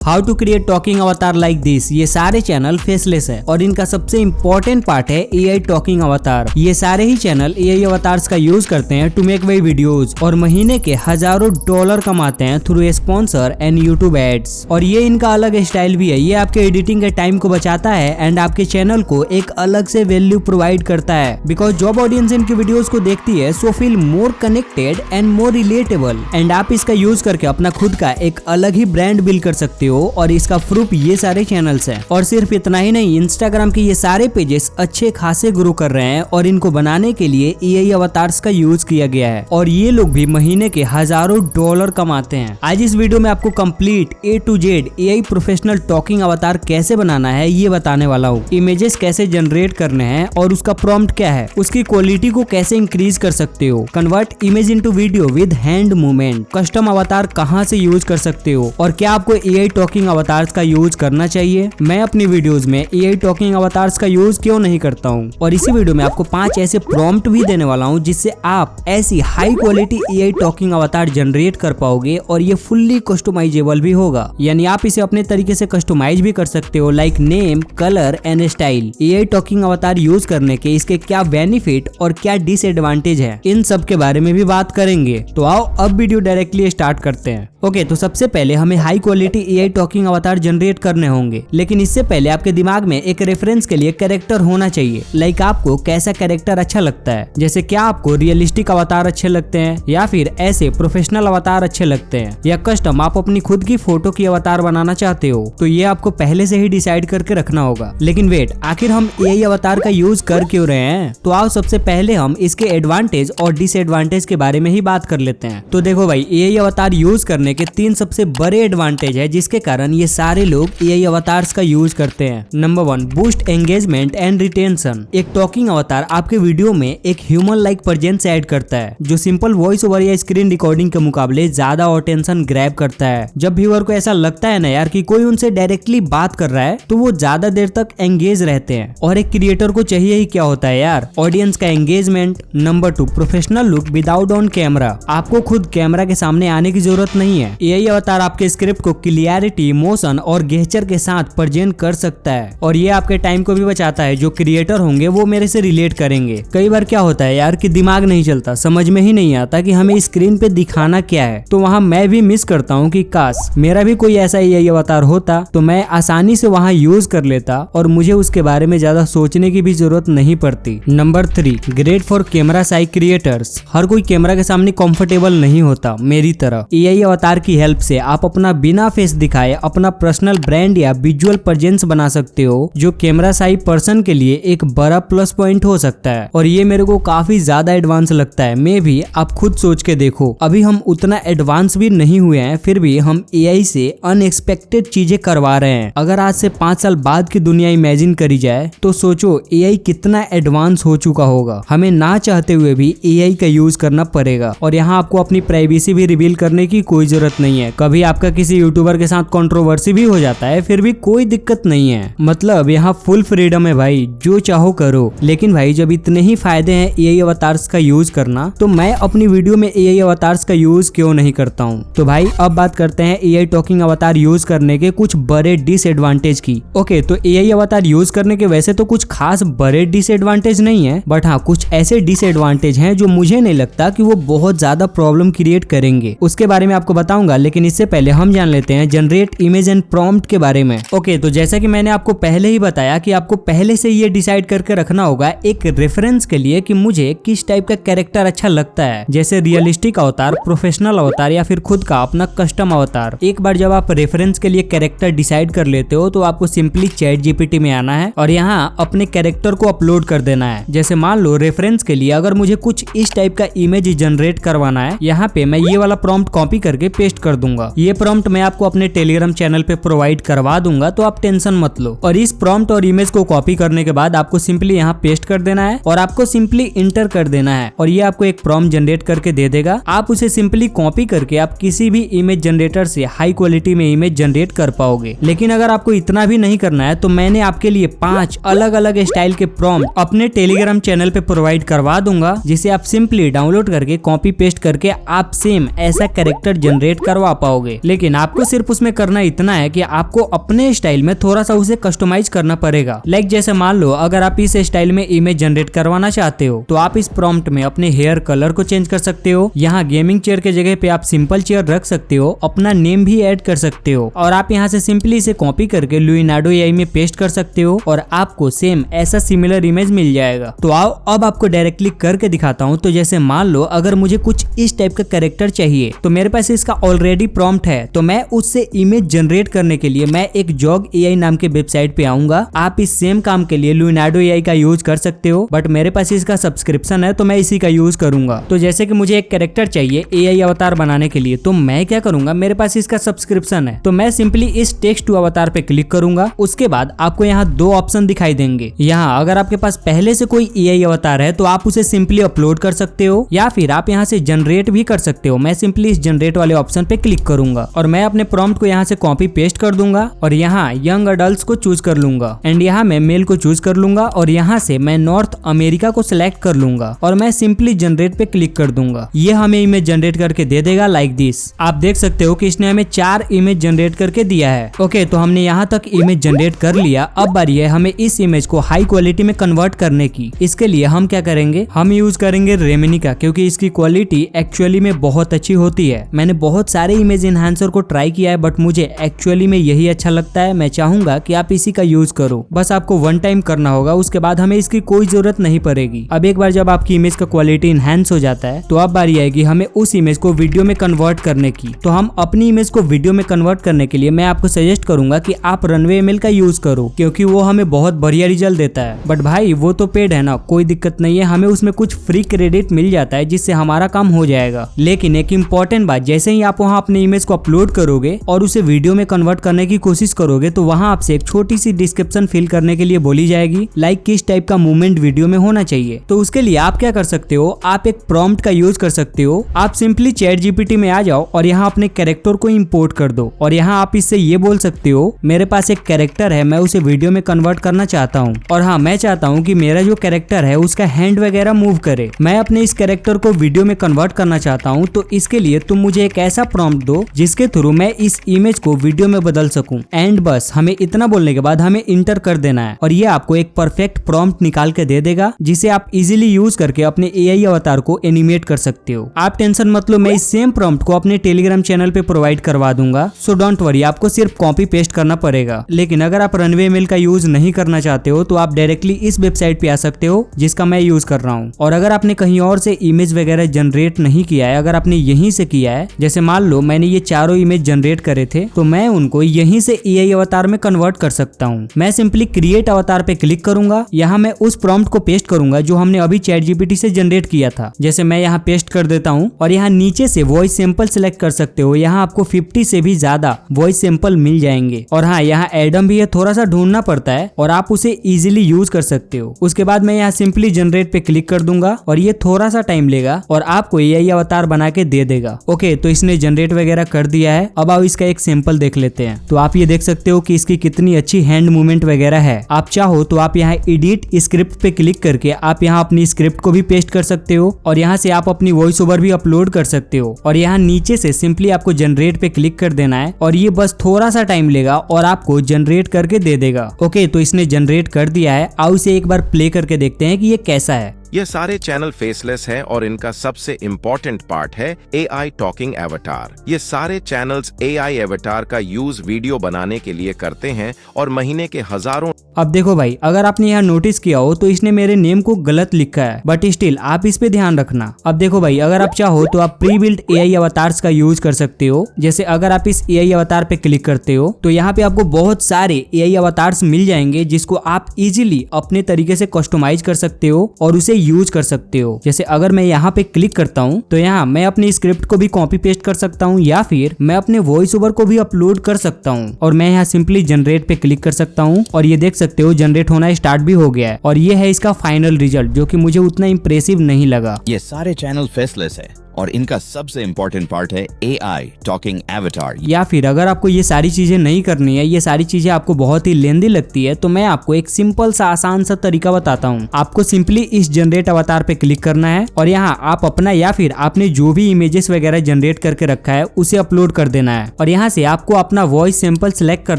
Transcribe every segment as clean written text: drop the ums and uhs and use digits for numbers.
How to create talking अवतार like this. ये सारे चैनल फेसलेस है और इनका सबसे इम्पोर्टेंट पार्ट है एआई टॉकिंग अवतार। ये सारे ही चैनल एआई अवतार्स का यूज करते हैं टू मेक वही वीडियोस और महीने के हजारों डॉलर कमाते हैं through sponsor and YouTube ads. और ये इनका अलग स्टाइल भी है। ये आपके एडिटिंग के टाइम को बचाता है एंड आपके चैनल को एक अलग से वैल्यू प्रोवाइड करता है बिकॉज जॉब ऑडियंस इनकी वीडियोस को देखती है so feel more connected and more relatable and आप इसका यूज करके अपना खुद का एक अलग ही ब्रांड बिल्ड कर सकते हो। और इसका प्रूफ ये सारे चैनल्स हैं। और सिर्फ इतना ही नहीं, इंस्टाग्राम के ये सारे पेजेस अच्छे खासे ग्रो कर रहे हैं और इनको बनाने के लिए एआई अवतार्स का यूज किया गया है और ये लोग भी महीने के हजारों डॉलर कमाते हैं। आज इस वीडियो में आपको complete A to Z AI professional talking अवतार कैसे बनाना है ये बताने वाला हूँ। इमेजेस कैसे जनरेट करने हैं और उसका प्रॉम्प्ट क्या है, उसकी क्वालिटी को कैसे इंक्रीज कर सकते हो, convert image into video with hand movement, custom अवतार कहाँ से यूज कर सकते हो और क्या आपको एआई टॉकिंग अवतार्स का यूज करना चाहिए। मैं अपनी वीडियोस में एआई टॉकिंग अवतार्स का यूज क्यों नहीं करता हूँ और इसी वीडियो में आपको 5 ऐसे प्रॉम्प्ट भी देने वाला हूँ जिससे आप ऐसी हाई क्वालिटी एआई टॉकिंग अवतार जनरेट कर पाओगे और ये फुल्ली कस्टमाइजेबल भी होगा। यानी आप इसे अपने तरीके से कस्टमाइज भी कर सकते हो like name, colour and style. AI talking अवतार यूज करने के इसके क्या बेनिफिट और क्या डिसएडवांटेज है, इन सब के बारे में भी बात करेंगे। तो आओ अब वीडियो डायरेक्टली स्टार्ट करते हैं। ओके, तो सबसे पहले हमें हाई क्वालिटी एआई टॉकिंग अवतार जनरेट करने होंगे, लेकिन इससे पहले आपके दिमाग में एक रेफरेंस के लिए कैरेक्टर होना चाहिए। लाइक आपको कैसा कैरेक्टर अच्छा लगता है, जैसे क्या आपको रियलिस्टिक अवतार अच्छे लगते हैं या फिर ऐसे प्रोफेशनल अवतार अच्छे लगते हैं या कस्टम आप अपनी खुद की फोटो की अवतार बनाना चाहते हो, तो ये आपको पहले से ही डिसाइड करके रखना होगा। लेकिन वेट, आखिर हम एआई अवतार का यूज कर क्यों रहे हैं? तो आओ सबसे पहले हम इसके एडवांटेज और डिसएडवांटेज के बारे में ही बात कर लेते हैं। तो देखो भाई, एआई अवतार यूज करने के 3 सबसे बड़े एडवांटेज है जिसके कारण ये सारे लोग एआई अवतार्स का यूज करते हैं। Number 1, boost engagement and retention. एक टॉकिंग अवतार आपके वीडियो में एक ह्यूमन लाइक प्रेजेंस ऐड करता है जो सिंपल वॉइस ओवर या स्क्रीन रिकॉर्डिंग के मुकाबले ज्यादा अटेंशन ग्रैब करता है। जब व्यूअर को ऐसा लगता है ना यार कि कोई उनसे डायरेक्टली बात कर रहा है तो वो ज्यादा देर तक एंगेज रहते हैं और एक क्रिएटर को चाहिए ही क्या होता है यार, ऑडियंस का engagement. Number 2, professional look without on camera. आपको खुद कैमरा के सामने आने की जरूरत नहीं है। एआई अवतार आपके स्क्रिप्ट को क्लियरिटी, इमोशन और गेस्चर के साथ प्रेजेंट कर सकता है और ये आपके टाइम को भी बचाता है। जो क्रिएटर होंगे वो मेरे से रिलेट करेंगे। कई बार क्या होता है यार कि दिमाग नहीं चलता, समझ में ही नहीं आता कि हमें स्क्रीन पे दिखाना क्या है, तो वहाँ मैं भी मिस करता हूँ कि काश मेरा भी कोई ऐसा एआई अवतार होता तो मैं आसानी से वहाँ यूज कर लेता और मुझे उसके बारे में ज्यादा सोचने की भी जरूरत नहीं पड़ती। Number 3, great for camera shy creators. हर कोई कैमरा के सामने कंफर्टेबल नहीं होता मेरी तरह। एआई अवतार की हेल्प से आप अपना बिना फेस दिखाए अपना पर्सनल ब्रांड या विजुअल प्रेजेंस बना सकते हो जो कैमरा शाई पर्सन के लिए एक बड़ा प्लस पॉइंट हो सकता है और ये मेरे को काफी ज्यादा एडवांस लगता है। मे भी आप खुद सोच के देखो, अभी हम उतना एडवांस भी नहीं हुए हैं फिर भी हम एआई से अनएक्सपेक्टेड चीजें करवा रहे हैं। अगर आज से 5 साल बाद की दुनिया इमेजिन करी जाए तो सोचो एआई कितना एडवांस हो चुका होगा। हमें ना चाहते हुए भी एआई का यूज करना पड़ेगा और यहाँ आपको अपनी प्राइवेसी भी रिवील करने की कोई जरूरत नहीं है। कभी आपका किसी यूट्यूबर के साथ कंट्रोवर्सी भी हो जाता है फिर भी कोई दिक्कत नहीं है। मतलब यहाँ फुल फ्रीडम है भाई, जो चाहो करो। लेकिन भाई जब इतने ही फायदे हैं एआई अवतार्स का यूज करना तो मैं अपनी वीडियो में एआई अवतार्स का यूज क्यों नहीं करता हूँ। तो भाई अब बात करते हैं एआई टॉकिंग अवतार यूज करने के कुछ बड़े डिसएडवांटेज की। ओके, तो एआई अवतार यूज करने के वैसे तो कुछ खास बड़े डिसएडवांटेज नहीं है, बट हाँ कुछ ऐसे डिसएडवांटेज हैं जो मुझे नहीं लगता कि वो बहुत ज्यादा प्रॉब्लम क्रिएट करेंगे। उसके बारे में आपको बताऊंगा, लेकिन इससे पहले हम जान लेते हैं जनरेट इमेज एंड प्रॉम्प्ट के बारे में। ओके, तो जैसा कि मैंने आपको पहले ही बताया कि आपको पहले से ये डिसाइड करके रखना होगा एक रेफरेंस के लिए कि मुझे किस टाइप का कैरेक्टर अच्छा लगता है, जैसे रियलिस्टिक अवतार, प्रोफेशनल अवतार या फिर खुद का अपना कस्टम अवतार। एक बार जब आप रेफरेंस के लिए कैरेक्टर डिसाइड कर लेते हो तो आपको सिंपली चैट जीपीटी में आना है और यहाँ अपने कैरेक्टर को अपलोड कर देना है। जैसे मान लो रेफरेंस के लिए अगर मुझे कुछ इस टाइप का इमेज जनरेट करवाना है, यहाँ पे मैं ये वाला प्रॉम्प्ट कॉपी करके पेस्ट कर दूंगा। ये प्रॉम्प्ट मैं आपको अपने टेलीग्राम चैनल पे प्रोवाइड करवा दूंगा, तो आप टेंशन मत लो। और इस प्रॉम्प्ट और इमेज को कॉपी करने के बाद आपको सिंपली यहाँ पेस्ट कर देना है और आपको सिंपली इंटर कर देना है और ये आपको एक प्रॉम्प्ट जनरेट करके दे देगा। आप उसे सिंपली कॉपी करके आप किसी भी इमेज जनरेटर से हाई क्वालिटी में इमेज जनरेट कर पाओगे। लेकिन अगर आपको इतना भी नहीं करना है तो मैंने आपके लिए 5 अलग अलग स्टाइल के प्रॉम्प्ट अपने टेलीग्राम चैनल पे प्रोवाइड करवा दूंगा, जिसे आप सिंपली डाउनलोड करके कॉपी पेस्ट करके आप सेम ऐसा कैरेक्टर जनरेट जनरेट करवा पाओगे। लेकिन आपको सिर्फ उसमें करना इतना है कि आपको अपने स्टाइल में थोड़ा सा उसे कस्टमाइज करना पड़ेगा। लाइक जैसे मान लो अगर आप इस स्टाइल में इमेज जनरेट करवाना चाहते हो तो आप इस प्रॉम्प्ट में अपने हेयर कलर को चेंज कर सकते हो। यहाँ गेमिंग चेयर के जगह पे आप सिंपल चेयर रख सकते हो, अपना नेम भी ऐड कर सकते हो और आप यहाँ से सिंपली इसे कॉपी करके लुइनार्डो एआई में पेस्ट कर सकते हो और आपको सेम ऐसा सिमिलर इमेज मिल जाएगा। तो आओ अब आपको डायरेक्टली करके दिखाता हूँ। तो जैसे मान लो अगर मुझे कुछ इस टाइप का कैरेक्टर चाहिए तो मेरे पास इसका ऑलरेडी प्रॉम्प्ट है, तो मैं उससे इमेज जनरेट करने के लिए मैं एक जॉग एआई नाम के वेबसाइट पे आऊंगा। आप इस सेम काम के लिए लुइनार्डो एआई का यूज कर सकते हो, बट मेरे पास इसका सब्सक्रिप्शन है तो मैं इसी का यूज करूंगा। तो जैसे कि मुझे एक कैरेक्टर चाहिए एआई अवतार बनाने के लिए, तो मैं क्या करूंगा, मेरे पास इसका सब्सक्रिप्शन है तो मैं सिंपली इस टेक्स्ट टू अवतार पे क्लिक करूंगा। उसके बाद आपको यहाँ दो ऑप्शन दिखाई देंगे। यहाँ अगर आपके पास पहले से कोई एआई अवतार है तो आप उसे सिंपली अपलोड कर सकते हो या फिर आप यहाँ से जनरेट भी कर सकते हो। मैं सिंपली इस जनरेट वाले ऑप्शन पे क्लिक करूंगा और मैं अपने प्रॉम्प्ट को यहाँ से कॉपी पेस्ट कर दूंगा और यहाँ यंग अडल्ट को चूज कर लूंगा एंड यहाँ मैं मेल को चूज कर लूंगा और यहाँ से मैं नॉर्थ अमेरिका को सिलेक्ट कर लूंगा और मैं सिंपली जनरेट पे क्लिक कर दूंगा। ये हमें इमेज जनरेट करके दे देगा लाइक दिस। आप देख सकते हो कि इसने हमें 4 इमेज जनरेट करके दिया है। ओके, तो हमने यहाँ तक इमेज जनरेट कर लिया। अब बारी है हमें इस इमेज को हाई क्वालिटी में कन्वर्ट करने की। इसके लिए हम क्या करेंगे, हम यूज करेंगे रेमिनी का, क्योंकि इसकी क्वालिटी एक्चुअली में बहुत अच्छी होती है। मैंने बहुत सारे इमेज इनहांसर को ट्राई किया है बट मुझे एक्चुअली में यही अच्छा लगता है। मैं चाहूंगा कि आप इसी का यूज करो। बस आपको वन टाइम करना होगा, उसके बाद हमें इसकी कोई जरूरत नहीं पड़ेगी। अब एक बार जब आपकी इमेज का क्वालिटी इनहांस हो जाता है तो अब बारी आएगी हमें उस इमेज को वीडियो में कन्वर्ट करने की। तो हम अपनी इमेज को वीडियो में कन्वर्ट करने के लिए मैं आपको सजेस्ट करूंगा कि आप रनवे एमएल का यूज करो, क्योंकि वो हमें बहुत बढ़िया रिजल्ट देता है। बट भाई वो तो पेड है ना, कोई दिक्कत नहीं है, हमें उसमें कुछ फ्री क्रेडिट मिल जाता है जिससे हमारा काम हो जाएगा। लेकिन एक इम्पोर्टेंट बात, जैसे ही आप वहाँ अपने इमेज को अपलोड करोगे और उसे वीडियो में कन्वर्ट करने की कोशिश करोगे तो वहाँ आपसे एक छोटी सी डिस्क्रिप्शन फिल करने के लिए बोली जाएगी, लाइक किस टाइप का मूवमेंट वीडियो में होना चाहिए। तो उसके लिए आप क्या कर सकते हो, आप एक प्रॉम्प्ट का यूज कर सकते हो। आप सिंपली चैट जीपीटी में आ जाओ और यहाँ अपने कैरेक्टर को इंपोर्ट कर दो और यहाँ आप इससे ये बोल सकते हो, मेरे पास एक कैरेक्टर है, मैं उसे वीडियो में कन्वर्ट करना चाहता हूँ और हाँ मैं चाहता हूँ कि मेरा जो कैरेक्टर है उसका हैंड वगैरह मूव करे। मैं अपने इस कैरेक्टर को वीडियो में कन्वर्ट करना चाहता हूँ, तो इसके लिए तुम मुझे एक ऐसा प्रॉम्प्ट दो जिसके थ्रू मैं इस इमेज को वीडियो में बदल सकूं। एंड बस हमें इतना बोलने के बाद हमें इंटर कर देना है और ये आपको एक परफेक्ट प्रॉम्प्ट निकाल के दे देगा जिसे आप इजीली यूज करके अपने एआई अवतार को एनिमेट कर सकते हो। आप टेंशन मत लो, मैं इस सेम प्रॉम्प्ट को अपने टेलीग्राम चैनल पे प्रोवाइड करवा दूंगा, सो डोंट वरी, आपको सिर्फ कॉपी पेस्ट करना पड़ेगा। लेकिन अगर आप रनवे एमएल का यूज नहीं करना चाहते हो तो आप डायरेक्टली इस वेबसाइट पे आ सकते हो जिसका मैं यूज कर रहा हूँ। और अगर आपने कहीं और से इमेज वगैरह जनरेट नहीं किया है, अगर आपने यहीं से किया है, जैसे मान लो मैंने ये चारों इमेज जनरेट करे थे तो मैं उनको यहीं से एआई अवतार में कन्वर्ट कर सकता हूँ। मैं सिंपली क्रिएट अवतार पे क्लिक करूंगा, यहाँ मैं उस प्रॉम्प्ट को पेस्ट करूंगा जो हमने अभी चैट जीपीटी से जनरेट किया था। जैसे मैं यहाँ पेस्ट कर देता हूँ और यहाँ नीचे से वॉइस सैंपल सिलेक्ट कर सकते हो। यहाँ आपको 50 से भी ज्यादा वॉइस सैंपल मिल जाएंगे और हाँ यहाँ एडम भी है, थोड़ा सा ढूंढना पड़ता है और आप उसे इजीली यूज कर सकते हो। उसके बाद मैं यहाँ सिंपली जनरेट पे क्लिक कर दूंगा और ये थोड़ा सा टाइम लेगा और आपको एआई अवतार बना के दे देगा। ओके, तो इसने जनरेट वगैरह कर दिया है। अब आप इसका एक सैंपल देख लेते हैं। तो आप ये देख सकते हो कि इसकी कितनी अच्छी हैंड मूवमेंट वगैरह है। आप चाहो तो आप यहाँ एडिट स्क्रिप्ट पे क्लिक करके आप यहाँ अपनी स्क्रिप्ट को भी पेस्ट कर सकते हो और यहाँ से आप अपनी वॉइस ओवर भी अपलोड कर सकते हो और यहाँ नीचे से सिंपली आपको जनरेट पे क्लिक कर देना है और ये बस थोड़ा सा टाइम लेगा और आपको जनरेट करके दे देगा। ओके, तो इसने जनरेट कर दिया है। आओ इसे एक बार प्ले करके देखते हैं कि ये कैसा है। ये सारे चैनल फेसलेस हैं और इनका सबसे इम्पोर्टेंट पार्ट है एआई टॉकिंग एवटार। ये सारे चैनल्स एआई एवटार का यूज वीडियो बनाने के लिए करते हैं और महीने के हजारों। अब देखो भाई, अगर आपने यहाँ नोटिस किया हो तो इसने मेरे नेम को गलत लिखा है, बट स्टिल आप इस पे ध्यान रखना। अब देखो भाई, अगर आप चाहो तो आप प्री बिल्ट एआई अवतार्स का यूज कर सकते हो। जैसे अगर आप इस एआई अवतार पे क्लिक करते हो तो यहाँ पे आपको बहुत सारे एआई अवतार्स मिल जाएंगे जिसको आप इजीली अपने तरीके से कस्टमाइज कर सकते हो और उसे यूज कर सकते हो। जैसे अगर मैं यहाँ पे क्लिक करता हूँ तो यहाँ मैं अपनी स्क्रिप्ट को भी कॉपी पेस्ट कर सकता हूँ या फिर मैं अपने वॉइस ओवर को भी अपलोड कर सकता हूँ और मैं यहाँ सिंपली जनरेट पे क्लिक कर सकता हूँ और ये देख सकते हो जनरेट होना स्टार्ट भी हो गया है और ये है इसका फाइनल रिजल्ट, जो कि मुझे उतना इंप्रेसिव नहीं लगा। ये सारे चैनल फेसलेस है और इनका सबसे इम्पोर्टेंट पार्ट है AI टॉकिंग एवेटार। या फिर अगर आपको ये सारी चीजें नहीं करनी है, ये सारी चीजें आपको बहुत ही लेंदी लगती है, तो मैं आपको एक सिंपल सा आसान सा तरीका बताता हूँ। आपको सिंपली इस जनरेट अवतार पे क्लिक करना है और यहाँ आप अपना या फिर आपने जो भी इमेजेस वगैरह जनरेट करके रखा है उसे अपलोड कर देना है और यहाँ से आपको अपना वॉइस सैंपल सिलेक्ट कर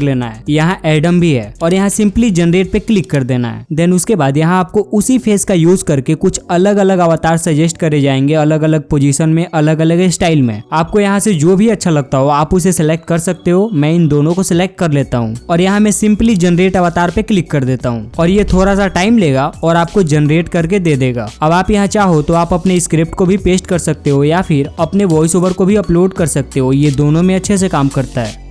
लेना है। यहाँ एडम भी है और यहाँ सिंपली जनरेट पे क्लिक कर देना है। देन उसके बाद यहाँ आपको उसी फेस का यूज करके कुछ अलग अलग अवतार सजेस्ट करे जाएंगे, अलग अलग पोजीशन में, अलग अलग स्टाइल में। आपको यहाँ से जो भी अच्छा लगता हो आप उसे सिलेक्ट कर सकते हो। मैं इन दोनों को सिलेक्ट कर लेता हूँ और यहाँ मैं सिंपली जनरेट अवतार पे क्लिक कर देता हूँ और ये थोड़ा सा टाइम लेगा और आपको जनरेट करके दे देगा। अब आप यहाँ चाहो तो आप अपने स्क्रिप्ट को भी पेस्ट कर सकते हो या फिर अपने वॉइस ओवर को भी अपलोड कर सकते हो। ये दोनों में अच्छे से काम करता है।